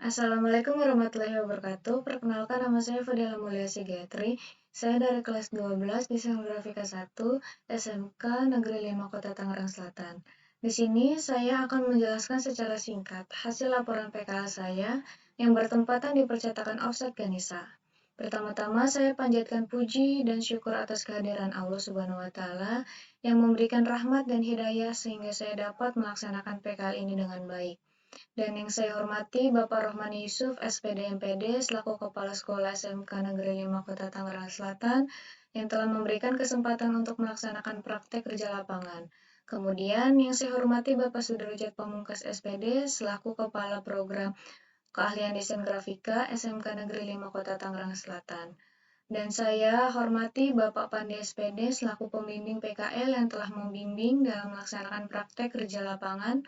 Assalamualaikum warahmatullahi wabarakatuh. Perkenalkan nama saya Fadila Mulyasi Gayatri. Saya dari kelas 12 Desain Grafika 1 SMK Negeri 5 Kota Tangerang Selatan. Di sini saya akan menjelaskan secara singkat hasil laporan PKL saya yang bertempatan di percetakan offset Ganesha. Pertama-tama saya panjatkan puji dan syukur atas kehadiran Allah Subhanahu wa taala yang memberikan rahmat dan hidayah sehingga saya dapat melaksanakan PKL ini dengan baik. Dan yang saya hormati Bapak Rohmani Yusuf, SPD MPD, selaku Kepala Sekolah SMK Negeri 5 Kota Tangerang Selatan, yang telah memberikan kesempatan untuk melaksanakan praktek kerja lapangan. Kemudian yang saya hormati Bapak Sudrajat Pamungkas SPD, selaku Kepala Program Keahlian Desain Grafika SMK Negeri 5 Kota Tangerang Selatan. Dan saya hormati Bapak Pandi SPD selaku pembimbing PKL yang telah membimbing dalam melaksanakan praktek kerja lapangan.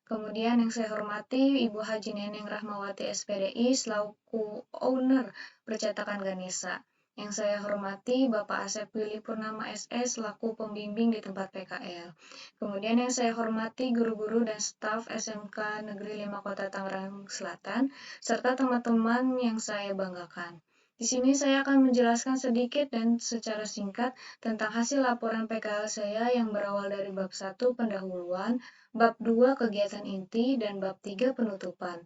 Kemudian yang saya hormati Ibu Haji Neneng Rahmawati SPDI selaku owner percetakan Ganesha. Yang saya hormati Bapak Asep Willy Purnama SS selaku pembimbing di tempat PKL. Kemudian yang saya hormati guru-guru dan staf SMK Negeri 5 Kota Tangerang Selatan, serta teman-teman yang saya banggakan. Di sini saya akan menjelaskan sedikit dan secara singkat tentang hasil laporan PKL saya yang berawal dari bab 1 pendahuluan, bab 2 kegiatan inti, dan bab 3 penutupan.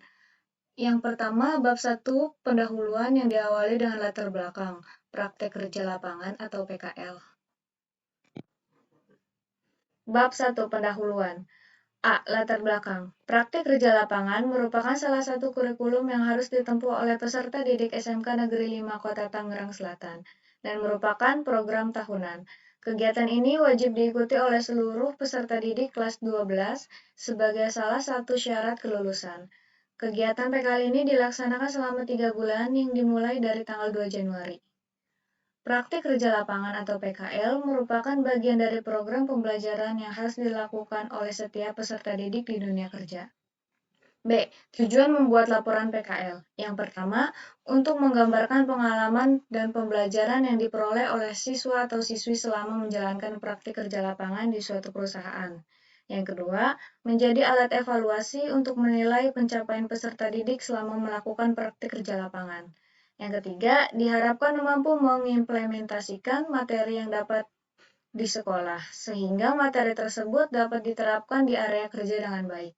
Yang pertama, bab 1 pendahuluan yang diawali dengan latar belakang, praktek kerja lapangan atau PKL. Bab 1 pendahuluan. A. Latar belakang. Praktek kerja lapangan merupakan salah satu kurikulum yang harus ditempuh oleh peserta didik SMK Negeri 5 Kota Tangerang Selatan dan merupakan program tahunan. Kegiatan ini wajib diikuti oleh seluruh peserta didik kelas 12 sebagai salah satu syarat kelulusan. Kegiatan PKL ini dilaksanakan selama 3 bulan yang dimulai dari tanggal 2 Januari. Praktik kerja lapangan atau PKL merupakan bagian dari program pembelajaran yang harus dilakukan oleh setiap peserta didik di dunia kerja. B. Tujuan membuat laporan PKL. Yang pertama, untuk menggambarkan pengalaman dan pembelajaran yang diperoleh oleh siswa atau siswi selama menjalankan praktik kerja lapangan di suatu perusahaan. Yang kedua, menjadi alat evaluasi untuk menilai pencapaian peserta didik selama melakukan praktik kerja lapangan. Yang ketiga, diharapkan mampu mengimplementasikan materi yang dapat di sekolah, sehingga materi tersebut dapat diterapkan di area kerja dengan baik.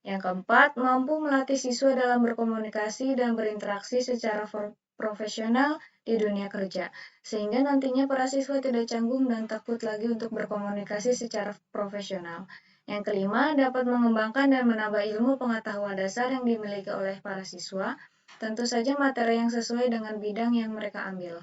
Yang keempat, mampu melatih siswa dalam berkomunikasi dan berinteraksi secara profesional di dunia kerja, sehingga nantinya para siswa tidak canggung dan takut lagi untuk berkomunikasi secara profesional. Yang kelima, dapat mengembangkan dan menambah ilmu pengetahuan dasar yang dimiliki oleh para siswa, tentu saja materi yang sesuai dengan bidang yang mereka ambil.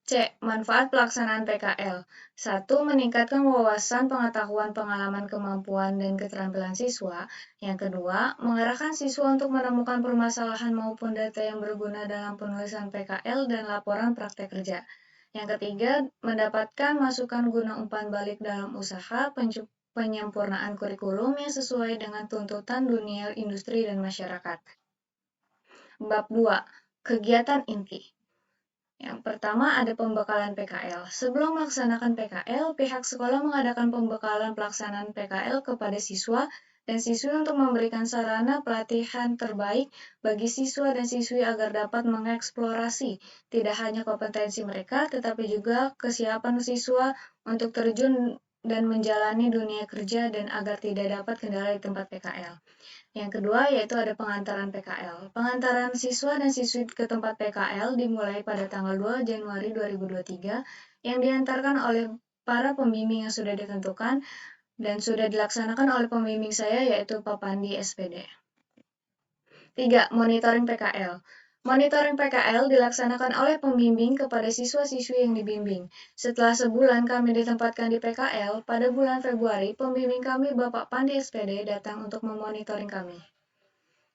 C. Manfaat pelaksanaan PKL. 1. Meningkatkan wawasan, pengetahuan, pengalaman, kemampuan, dan keterampilan siswa. Yang kedua, mengarahkan siswa untuk menemukan permasalahan maupun data yang berguna dalam penulisan PKL dan laporan praktek kerja. Yang ketiga, mendapatkan masukan guna umpan balik dalam usaha penyempurnaan kurikulum yang sesuai dengan tuntutan dunia industri dan masyarakat. Bab 2. Kegiatan inti. Yang pertama ada pembekalan PKL. Sebelum melaksanakan PKL, pihak sekolah mengadakan pembekalan pelaksanaan PKL kepada siswa dan siswi untuk memberikan sarana pelatihan terbaik bagi siswa dan siswi agar dapat mengeksplorasi tidak hanya kompetensi mereka, tetapi juga kesiapan siswa untuk terjun dan menjalani dunia kerja dan agar tidak dapat kendala di tempat PKL. Yang kedua yaitu ada pengantaran PKL. Pengantaran siswa dan siswi ke tempat PKL dimulai pada tanggal 2 Januari 2023 yang diantarkan oleh para pembimbing yang sudah ditentukan dan sudah dilaksanakan oleh pembimbing saya yaitu Pak Pandi SPD. 3. Monitoring PKL. Monitoring PKL dilaksanakan oleh pembimbing kepada siswa-siswi yang dibimbing. Setelah sebulan kami ditempatkan di PKL, pada bulan Februari, pembimbing kami Bapak Pandi SPD datang untuk memonitoring kami.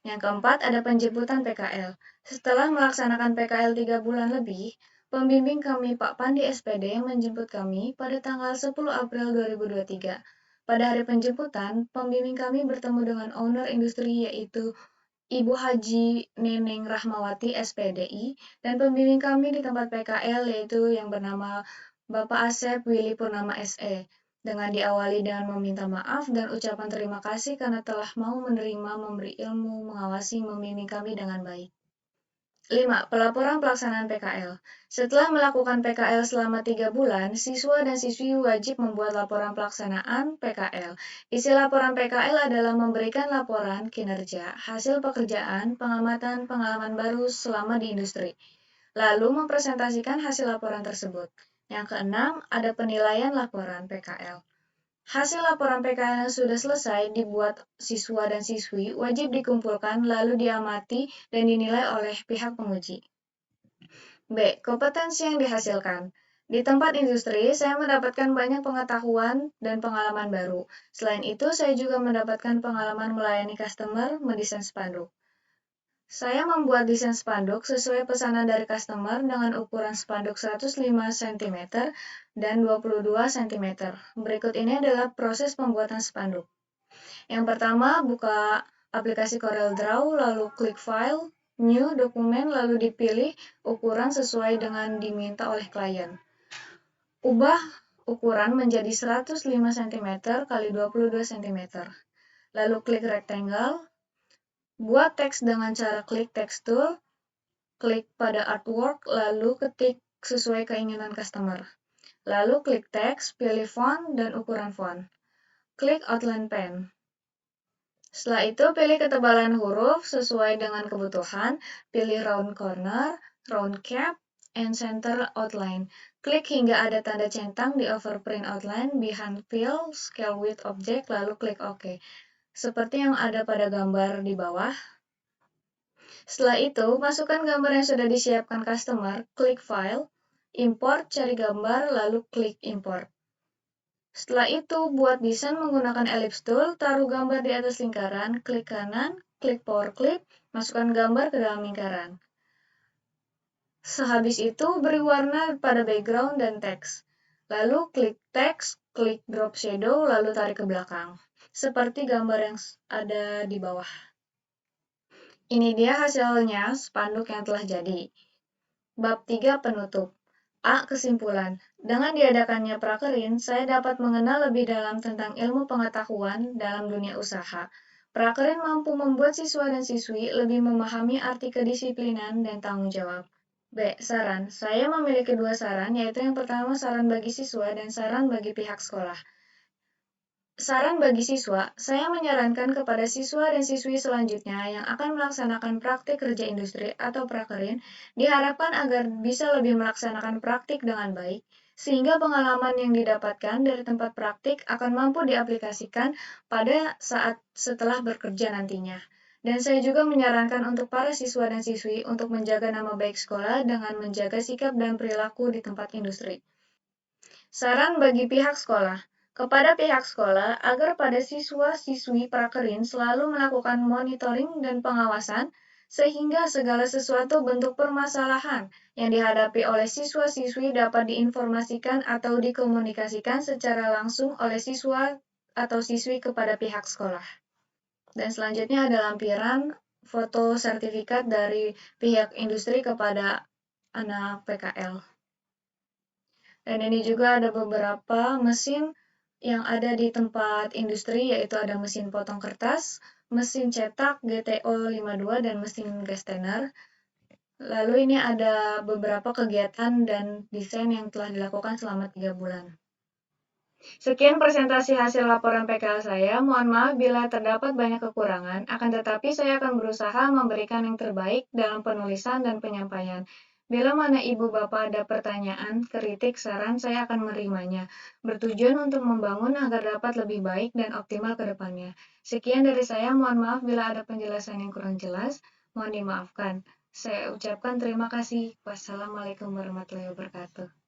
Yang keempat, ada penjemputan PKL. Setelah melaksanakan PKL 3 bulan lebih, pembimbing kami Pak Pandi SPD menjemput kami pada tanggal 10 April 2023. Pada hari penjemputan, pembimbing kami bertemu dengan owner industri yaitu Ibu Haji Neneng Rahmawati SPDI dan pembimbing kami di tempat PKL yaitu yang bernama Bapak Asep Willy Purnama SE. dengan diawali dengan meminta maaf dan ucapan terima kasih karena telah mau menerima, memberi ilmu, mengawasi, membimbing kami dengan baik. 5. Pelaporan pelaksanaan PKL. Setelah melakukan PKL selama 3 bulan, siswa dan siswi wajib membuat laporan pelaksanaan PKL. Isi laporan PKL adalah memberikan laporan kinerja, hasil pekerjaan, pengamatan, pengalaman baru selama di industri, lalu mempresentasikan hasil laporan tersebut. Yang keenam, ada penilaian laporan PKL. Hasil laporan PKL yang sudah selesai dibuat siswa dan siswi wajib dikumpulkan lalu diamati dan dinilai oleh pihak penguji. B. Kompetensi yang dihasilkan. Di tempat industri, saya mendapatkan banyak pengetahuan dan pengalaman baru. Selain itu, saya juga mendapatkan pengalaman melayani customer, mendesain spanduk. Saya membuat desain spanduk sesuai pesanan dari customer dengan ukuran spanduk 105 cm dan 22 cm. Berikut ini adalah proses pembuatan spanduk. Yang pertama, buka aplikasi CorelDRAW, lalu klik File, New, Dokumen, lalu dipilih ukuran sesuai dengan diminta oleh klien. Ubah ukuran menjadi 105 cm x 22 cm. Lalu klik Rectangle. Buat teks dengan cara klik Text Tool, klik pada Artwork, lalu ketik sesuai keinginan customer. Lalu klik teks, pilih font dan ukuran font. Klik Outline Pen. Setelah itu, pilih ketebalan huruf sesuai dengan kebutuhan, pilih round corner, round cap, and center outline. Klik hingga ada tanda centang di overprint outline, behind fill, scale with object, lalu klik OK. Seperti yang ada pada gambar di bawah. Setelah itu, masukkan gambar yang sudah disiapkan customer, klik File, Import, cari gambar, lalu klik Import. Setelah itu, buat desain menggunakan ellipse tool, taruh gambar di atas lingkaran, klik kanan, klik Power Clip, masukkan gambar ke dalam lingkaran. Sehabis itu, beri warna pada background dan teks. Lalu klik teks, klik Drop Shadow, lalu tarik ke belakang. Seperti gambar yang ada di bawah. Ini dia hasilnya spanduk yang telah jadi. Bab 3 penutup. A. Kesimpulan. Dengan diadakannya prakerin, saya dapat mengenal lebih dalam tentang ilmu pengetahuan dalam dunia usaha. Prakerin mampu membuat siswa dan siswi lebih memahami arti kedisiplinan dan tanggung jawab. B. Saran. Saya memiliki 2 saran, yaitu yang pertama saran bagi siswa dan saran bagi pihak sekolah. Saran bagi siswa, saya menyarankan kepada siswa dan siswi selanjutnya yang akan melaksanakan praktik kerja industri atau prakerin, diharapkan agar bisa lebih melaksanakan praktik dengan baik, sehingga pengalaman yang didapatkan dari tempat praktik akan mampu diaplikasikan pada saat setelah bekerja nantinya. Dan saya juga menyarankan untuk para siswa dan siswi untuk menjaga nama baik sekolah dengan menjaga sikap dan perilaku di tempat industri. Saran bagi pihak sekolah. Kepada pihak sekolah, agar pada siswa-siswi prakerin selalu melakukan monitoring dan pengawasan, sehingga segala sesuatu bentuk permasalahan yang dihadapi oleh siswa-siswi dapat diinformasikan atau dikomunikasikan secara langsung oleh siswa atau siswi kepada pihak sekolah. Dan selanjutnya ada lampiran foto sertifikat dari pihak industri kepada anak PKL. Dan ini juga ada beberapa mesin yang ada di tempat industri, yaitu ada mesin potong kertas, mesin cetak GTO 52, dan mesin gas tanner. Lalu ini ada beberapa kegiatan dan desain yang telah dilakukan selama 3 bulan. Sekian presentasi hasil laporan PKL saya. Mohon maaf bila terdapat banyak kekurangan, akan tetapi saya akan berusaha memberikan yang terbaik dalam penulisan dan penyampaian. Bila mana Ibu Bapak ada pertanyaan, kritik, saran, saya akan menerimanya. Bertujuan untuk membangun agar dapat lebih baik dan optimal ke depannya. Sekian dari saya, mohon maaf bila ada penjelasan yang kurang jelas. Mohon dimaafkan. Saya ucapkan terima kasih. Wassalamualaikum warahmatullahi wabarakatuh.